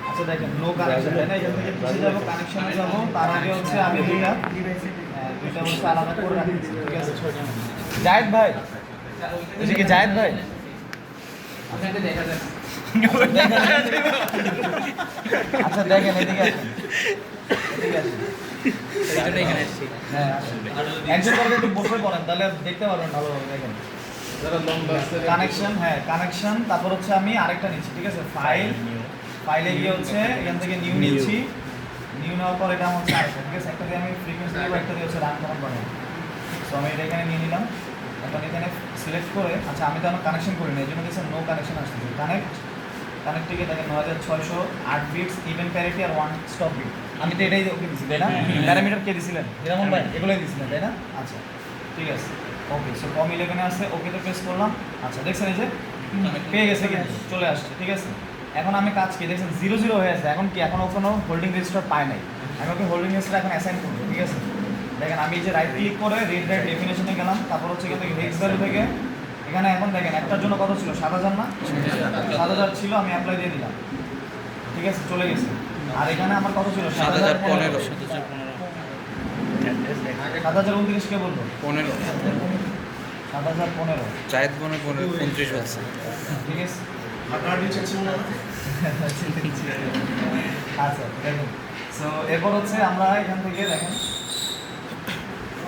আচ্ছা দেখেন no connection তাই না, এখান থেকে পিছিয়ে যাবো, কানেকশনে যাবো, তার আগে হচ্ছে আমি দুইটা হচ্ছে আলাদা করে রাখি। ঠিক আছে জায়েদ ভাই, এটা কি জায়েদ ভাই? আচ্ছা দেখেন এদিকে আসেন, এদিকে আসেন। হ্যাঁ একজন করে একটু বসে পড়েন তাহলে দেখতে পারবেন ভালোভাবে। দেখেন কানেকশন, হ্যাঁ কানেকশন, তারপর হচ্ছে আমি আরেকটা নিচ্ছি। ঠিক আছে ফাইলে গিয়ে হচ্ছে এখান থেকে নিউ নিচ্ছি, নিউ নেওয়ার পর এটা হচ্ছে আরেকটা। ঠিক আছে একটা দিয়ে আমি ফ্রিকোয়েন্সি দেবো, একটা দিয়ে হচ্ছে রান কমান বানাবো। সো আমি এটা এখানে নিয়ে নিলাম, এখন এখানে সিলেক্ট করে, আচ্ছা আমি তো আমার কানেকশন করি না এই জন্য দেখছেন নো কানেকশন আসতেছে। কানেক্টটিকে দেখেন 9608 বিটস, ইভেন প্যারিটি আর ওয়ান স্টপ বিট। আমি তো এটাই ওকে দিচ্ছি তাই না, প্যারামিটার কে দিছিলেন হিরামন ভাই? এগুলোই দিছিলেন তাই না? আচ্ছা ঠিক আছে ওকে। সো কম 11-এ আছে, ওকেতে প্রেস করলাম। আচ্ছা দেখছেন এই যে পেয়ে গেছে কিন্তু চলে আসছে। ঠিক আছে এখন আমি কাজ কি দেখছেন 00 হয়ে আছে, এখন কি এখনও কোনো হোল্ডিং রেজিস্টার পায় নাই, আমি ওকে হোল্ডিং রেজিস্টার এখন অ্যাসাইন করবো। ঠিক আছে দেখেন আমি এই যে রাইট ক্লিক করে রিড রাইট ডেফিনেশনে গেলাম, তারপর হচ্ছে এখান থেকে হেক্স ভ্যালু থেকে এখানে এখন দেখেন একটার জন্য কত ছিল 7000 না, 7000 ছিল, আমি অ্যাপ্লাই দিয়ে দিলাম। ঠিক আছে চলে গেছে। আর এখানে আমার কত ছিল 7015, 7029 কে বলবো 15 7015 জায়েদ বনে 35 বলছে। ঠিক আছে আপনার নিচে ছিল না? আচ্ছা দেখুন। সো এরপর হচ্ছে আমরা এখান থেকে দেখেন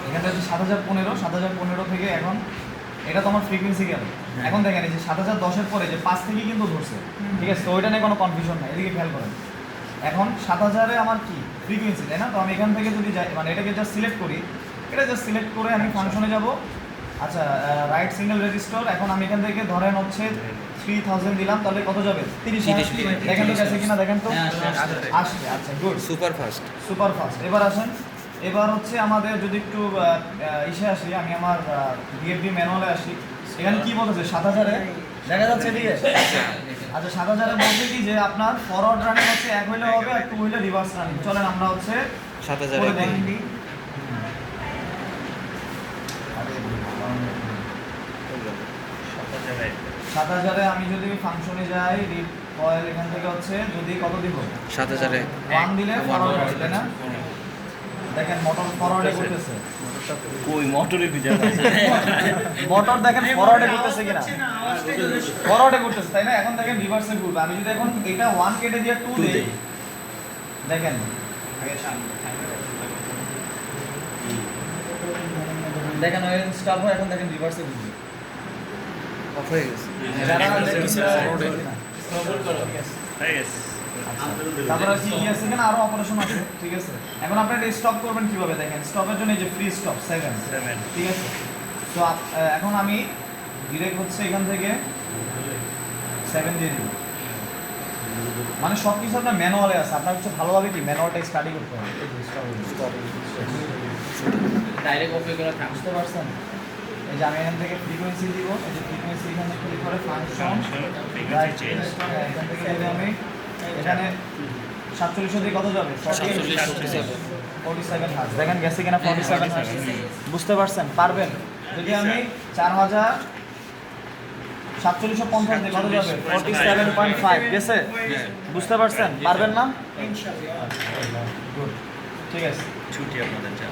এখানে হচ্ছে 7015 থেকে এখন এটা তো আমার ফ্রিকোয়েন্সি গেল। এখন দেখেন এই যে 7010-এর পরে যে 5 থেকে কিন্তু ধরছে। ঠিক আছে তো ওইটা নিয়ে কোনো কনফিউশন নাই, এদিকে খেয়াল করেন। এখন 7000-এ আমার কি ফ্রিকোয়েন্সি তাই না, তো আমি এখান থেকে যদি যাই মানে এটাকে জাস্ট সিলেক্ট করি, এটা জাস্ট সিলেক্ট করে আমি ফাংশনে যাব। আচ্ছা রাইট সিঙ্গেল রেজিস্টার, এখন আমি এখান থেকে ধরেন হচ্ছে 3000 দিলাম, তাহলে কত যাবে 30। দেখেন তো গেছে কিনা দেখেন তো, আসছে। আচ্ছা গুড, সুপার ফাস্ট। এবার আসেন, এবার হচ্ছে আমাদের যদি একটু ইসে আসি, আমি আমার ডিএফডি ম্যানুয়ালে আসি, এখানে কি বলতেছে 7000-এ দেখা যাচ্ছে এদিকে। আচ্ছা 7000-এ বলছে কি যে আপনার ফরওয়ার্ড রানিং হচ্ছে 1 হইলে হবে আর 2 হইলে রিভার্স রানিং। চলেন আমরা হচ্ছে 7000 করে দেখি। 7000-এ আমি যদি ফাংশনে যাই রিড কয়েল, এখান থেকে হচ্ছে যদি কত দিব 7000-এ 1 দিলে ফরওয়ার্ড রানিং তাই না। দেখেন মোটর ফরওয়ার্ডে করতেছে, কই মোটরে খুঁজে মোটর দেখেন ফরওয়ার্ডে করতেছে কিনা, ফরওয়ার্ডে করতেছে তাই না। এখন দেখেন রিভার্সে ঘুরবে, আমি যদি এখন এটা 1 কেটে দিয়ে 2 দেই, দেখেন দেখেন ওই স্টপ হয়, এখন দেখেন রিভার্সে ঘুরবে। অফ হয়ে গেছে। তারপর আর কি আছে কিনা আরো অপারেশন আছে। ঠিক আছে এখন আপনারা এটা স্টপ করবেন কিভাবে, দেখেন স্টপের জন্য এই যে ফ্রি স্টপ 7। ঠিক আছে তো এখন আমি ডিরেক্ট হচ্ছে এখান থেকে 7 দিয়ে দিব, মানে সব কিছু আপনার ম্যানুয়ালে আছে, আপনার হচ্ছে ভালোভাবে কি ম্যানুয়ালটা স্টাডি করতে হবে। ডাইরেক্ট ওকে করে থাম বুঝতে পারছেন? এই যে আমি এখান থেকে ফ্রিকোয়েন্সি দিব, এই যে ফ্রিকোয়েন্সি এখানে ক্লিক করে ফাংশন রাইট এখান থেকে যদি আমি এখানে 47 দিয়ে কত যাবে 47 হার্জ। দেখেন গেছে কিনা 47 হার্জ, বুঝতে পারছেন? পারবেন যদি আমি 4750 দিয়ে কত যাবে 47.5 গেছে, বুঝতে পারছেন? পারবেন না ইনশাআল্লাহ। গুড ঠিক আছে ছুটি আপনাদের যা